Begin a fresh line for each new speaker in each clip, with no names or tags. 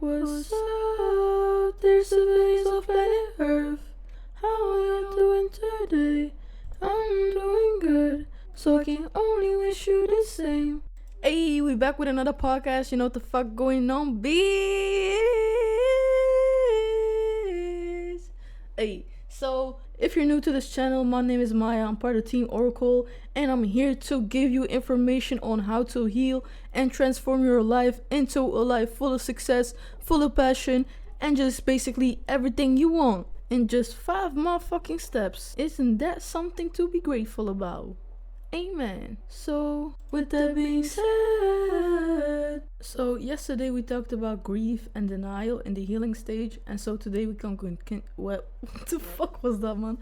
What's up? There's a face of planet Earth. How are you doing today? I'm doing good, so I can only wish you the same. Hey, we back with another podcast. You know what the fuck going on, bitch? Hey, so if you're new to this channel, my name is Maya. I'm part of Team Oracle, and I'm here to give you information on how to heal and transform your life into a life full of success, full of passion, and just basically everything you want in just 5 motherfucking steps. Isn't that something to be grateful about? Amen. So, with that being said, so yesterday we talked about grief and denial in the healing stage, and so today we can what the fuck was that, man?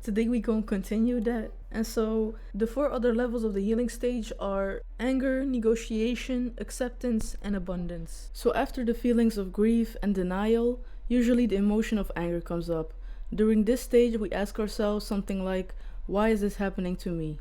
Today we gonna continue that. And so the 4 other levels of the healing stage are anger, negotiation, acceptance, and abundance. So after the feelings of grief and denial, usually the emotion of anger comes up. During this stage, we ask ourselves something like, why is this happening to me?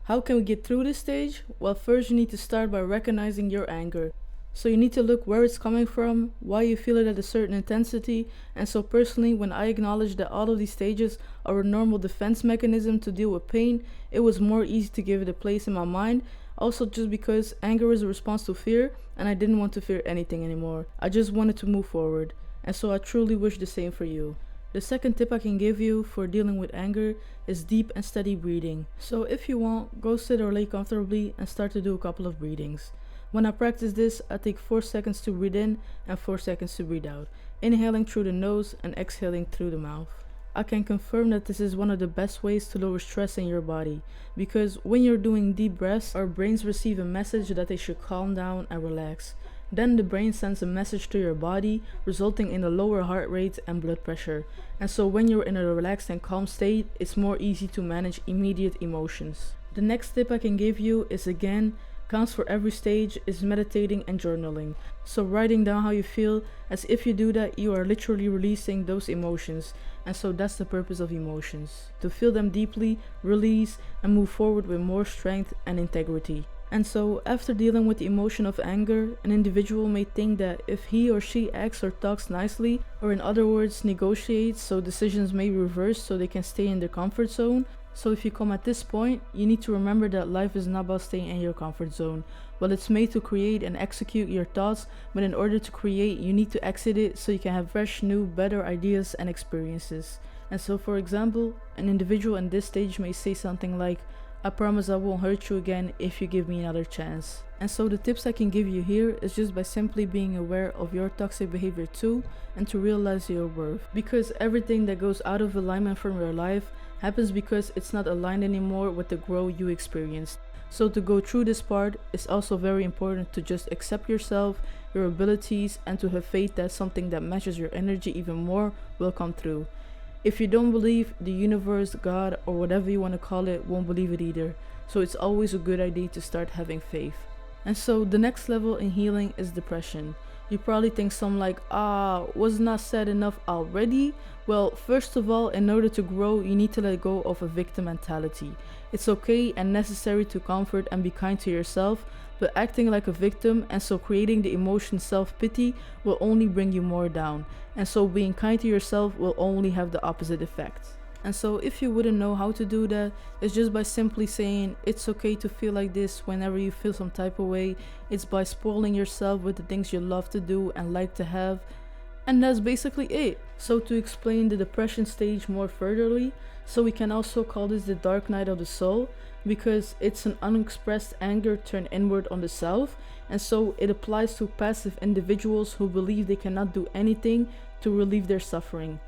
How can we get through this stage? Well, first you need to start by recognizing your anger. So you need to look where it's coming from, why you feel it at a certain intensity. And so personally, when I acknowledged that all of these stages are a normal defense mechanism to deal with pain, it was more easy to give it a place in my mind. Also just because anger is a response to fear, and I didn't want to fear anything anymore. I just wanted to move forward. And so I truly wish the same for you. The second tip I can give you for dealing with anger is deep and steady breathing. So if you want, go sit or lay comfortably and start to do a couple of breathings. When I practice this, I take 4 seconds to breathe in and 4 seconds to breathe out, inhaling through the nose and exhaling through the mouth. I can confirm that this is one of the best ways to lower stress in your body, because when you're doing deep breaths, our brains receive a message that they should calm down and relax. Then the brain sends a message to your body, resulting in a lower heart rate and blood pressure. And so when you're in a relaxed and calm state, it's more easy to manage immediate emotions. The next tip I can give you is, again, counts for every stage, is meditating and journaling. So writing down how you feel, as if you do that, you are literally releasing those emotions. And so that's the purpose of emotions. To feel them deeply, release, and move forward with more strength and integrity. And so, after dealing with the emotion of anger, an individual may think that if he or she acts or talks nicely, or in other words, negotiates, so decisions may be reversed so they can stay in their comfort zone. So if you come at this point, you need to remember that life is not about staying in your comfort zone. Well, it's made to create and execute your thoughts, but in order to create, you need to exit it so you can have fresh, new, better ideas and experiences. And so, for example, an individual in this stage may say something like, I promise I won't hurt you again if you give me another chance. And so the tips I can give you here is just by simply being aware of your toxic behavior too, and to realize your worth. Because everything that goes out of alignment from your life happens because it's not aligned anymore with the growth you experienced. So to go through this part, it's also very important to just accept yourself, your abilities, and to have faith that something that matches your energy even more will come through. If you don't believe, the universe, God, or whatever you want to call it, won't believe it either. So it's always a good idea to start having faith. And so the next level in healing is depression. You probably think something like, was not said enough already? Well, first of all, in order to grow, you need to let go of a victim mentality. It's okay and necessary to comfort and be kind to yourself, but acting like a victim and so creating the emotion self-pity will only bring you more down. And so being kind to yourself will only have the opposite effect. And so if you wouldn't know how to do that, it's just by simply saying it's okay to feel like this whenever you feel some type of way. It's by spoiling yourself with the things you love to do and like to have. And that's basically it. So to explain the depression stage more furtherly, so we can also call this the dark night of the soul, because it's an unexpressed anger turned inward on the self, and so it applies to passive individuals who believe they cannot do anything to relieve their suffering.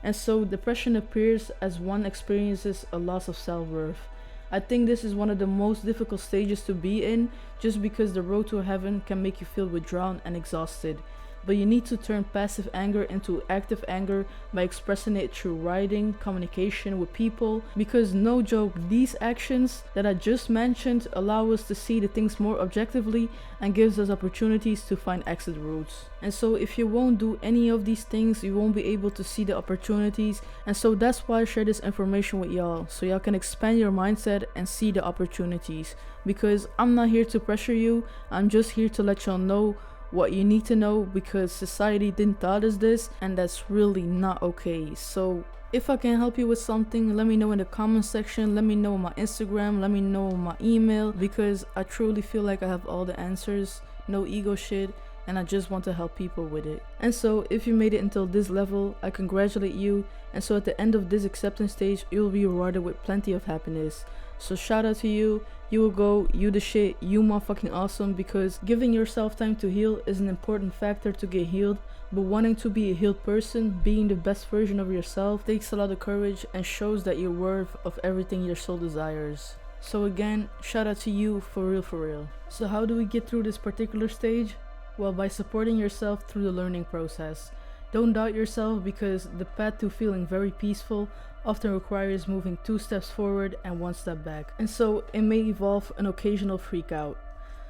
And so depression appears as one experiences a loss of self-worth. I think this is one of the most difficult stages to be in, just because the road to heaven can make you feel withdrawn and exhausted. But you need to turn passive anger into active anger by expressing it through writing, communication with people, because no joke, these actions that I just mentioned allow us to see the things more objectively and gives us opportunities to find exit routes. And so if you won't do any of these things, you won't be able to see the opportunities, and so that's why I share this information with y'all, so y'all can expand your mindset and see the opportunities. Because I'm not here to pressure you, I'm just here to let y'all know what you need to know because society didn't taught us this, and that's really not okay. So if I can help you with something, let me know in the comment section, let me know on my Instagram, let me know on my email, because I truly feel like I have all the answers, no ego shit, and I just want to help people with it. And so if you made it until this level, I congratulate you, and so at the end of this acceptance stage, you will be rewarded with plenty of happiness. So shout out to you, you will go, you the shit, you motherfucking awesome, because giving yourself time to heal is an important factor to get healed, but wanting to be a healed person, being the best version of yourself, takes a lot of courage and shows that you're worth of everything your soul desires. So again, shout out to you, for real, for real. So how do we get through this particular stage? Well, by supporting yourself through the learning process. Don't doubt yourself, because the path to feeling very peaceful often requires moving 2 steps forward and 1 step back. And so it may involve an occasional freak out.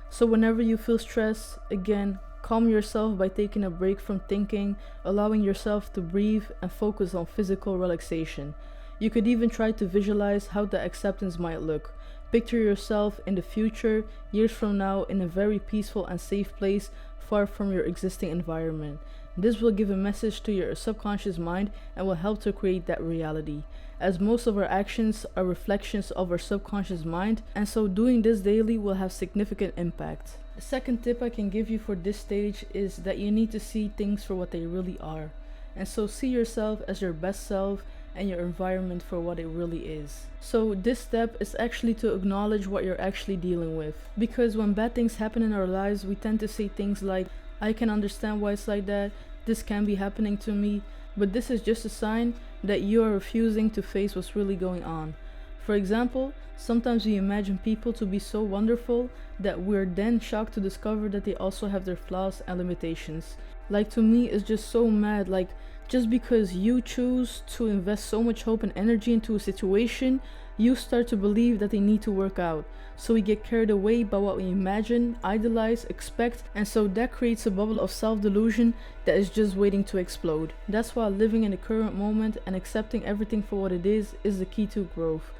So whenever you feel stressed, again, calm yourself by taking a break from thinking, allowing yourself to breathe and focus on physical relaxation. You could even try to visualize how the acceptance might look. Picture yourself in the future, years from now, in a very peaceful and safe place, far from your existing environment. This will give a message to your subconscious mind and will help to create that reality, as most of our actions are reflections of our subconscious mind, and so doing this daily will have significant impact. The second tip I can give you for this stage is that you need to see things for what they really are, and so see yourself as your best self and your environment for what it really is. So this step is actually to acknowledge what you're actually dealing with, because when bad things happen in our lives, we tend to say things like, I can understand why it's like that, this can be happening to me, but this is just a sign that you are refusing to face what's really going on. For example, sometimes we imagine people to be so wonderful that we're then shocked to discover that they also have their flaws and limitations. Like, to me, it's just so mad, like, just because you choose to invest so much hope and energy into a situation, you start to believe that they need to work out. So we get carried away by what we imagine, idolize, expect, and so that creates a bubble of self-delusion that is just waiting to explode. That's why living in the current moment and accepting everything for what it is the key to growth.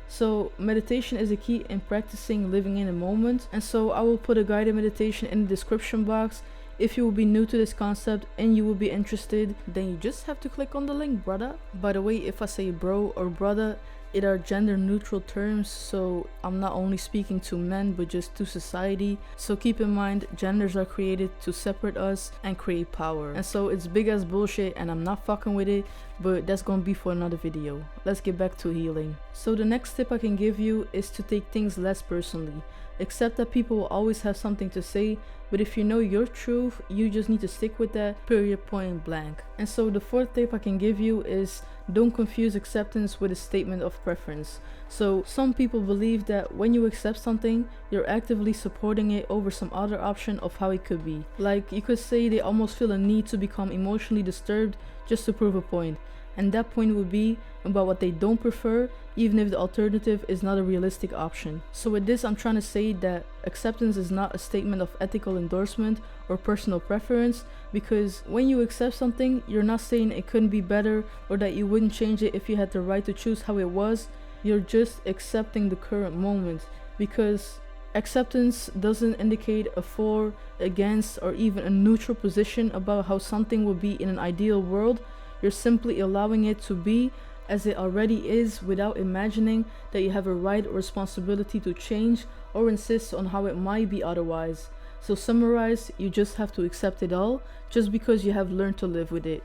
So meditation is a key in practicing living in a moment, and so I will put a guided meditation in the description box. If you will be new to this concept and you will be interested, then you just have to click on the link, brother. By the way, if I say bro or brother, it are gender neutral terms, so I'm not only speaking to men but just to society. So keep in mind, genders are created to separate us and create power, and so it's big as bullshit and I'm not fucking with it, but that's gonna be for another video. Let's get back to healing. So the next tip I can give you is to take things less personally. Accept that people will always have something to say, but if you know your truth, you just need to stick with that, period, point blank. And so the fourth tip I can give you is don't confuse acceptance with a statement of preference. So some people believe that when you accept something, you're actively supporting it over some other option of how it could be. Like, you could say they almost feel a need to become emotionally disturbed just to prove a point. And that point would be about what they don't prefer, even if the alternative is not a realistic option. So with this, I'm trying to say that acceptance is not a statement of ethical endorsement or personal preference, because when you accept something, you're not saying it couldn't be better or that you wouldn't change it if you had the right to choose how it was. You're just accepting the current moment, because acceptance doesn't indicate a for, against, or even a neutral position about how something would be in an ideal world. You're simply allowing it to be as it already is without imagining that you have a right or responsibility to change or insist on how it might be otherwise. So summarize, you just have to accept it all just because you have learned to live with it.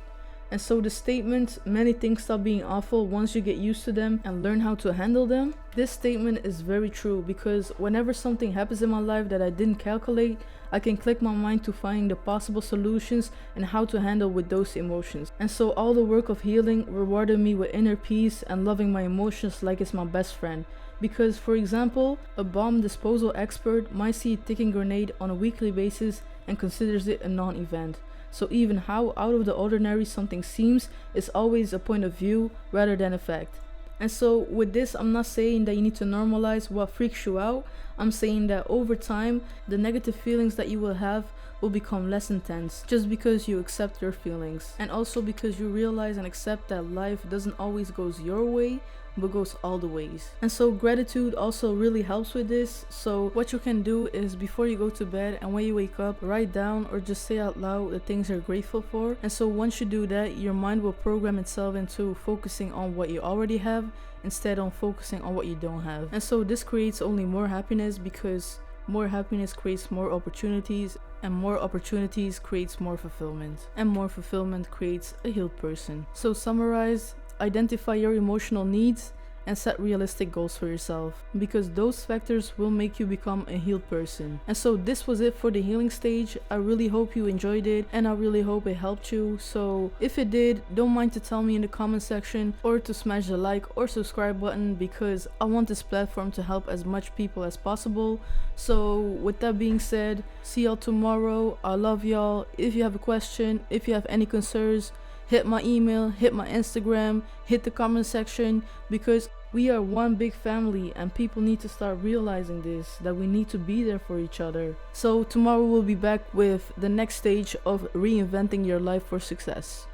And so the statement, many things stop being awful once you get used to them and learn how to handle them, this statement is very true, because whenever something happens in my life that I didn't calculate, I can click my mind to find the possible solutions and how to handle with those emotions. And so all the work of healing rewarded me with inner peace and loving my emotions like it's my best friend. Because, for example, a bomb disposal expert might see a ticking grenade on a weekly basis and considers it a non-event. So even how out of the ordinary something seems is always a point of view rather than a fact. And so with this, I'm not saying that you need to normalize what freaks you out. I'm saying that over time, the negative feelings that you will have will become less intense just because you accept your feelings, and also because you realize and accept that life doesn't always goes your way but goes all the ways. And so gratitude also really helps with this. So what you can do is, before you go to bed and when you wake up, write down or just say out loud the things you're grateful for. And so once you do that, your mind will program itself into focusing on what you already have instead of focusing on what you don't have. And so this creates only more happiness, because more happiness creates more opportunities, and more opportunities creates more fulfillment, and more fulfillment creates a healed person. So summarize: identify your emotional needs and set realistic goals for yourself, because those factors will make you become a healed person. And so this was it for the healing stage. I really hope you enjoyed it, and I really hope it helped you. So if it did, don't mind to tell me in the comment section, or to smash the like or subscribe button, because I want this platform to help as much people as possible. So with that being said, see y'all tomorrow. I love y'all. If you have a question, if you have any concerns, hit my email, hit my Instagram, hit the comment section, because we are one big family and people need to start realizing this, that we need to be there for each other. So tomorrow we'll be back with the next stage of reinventing your life for success.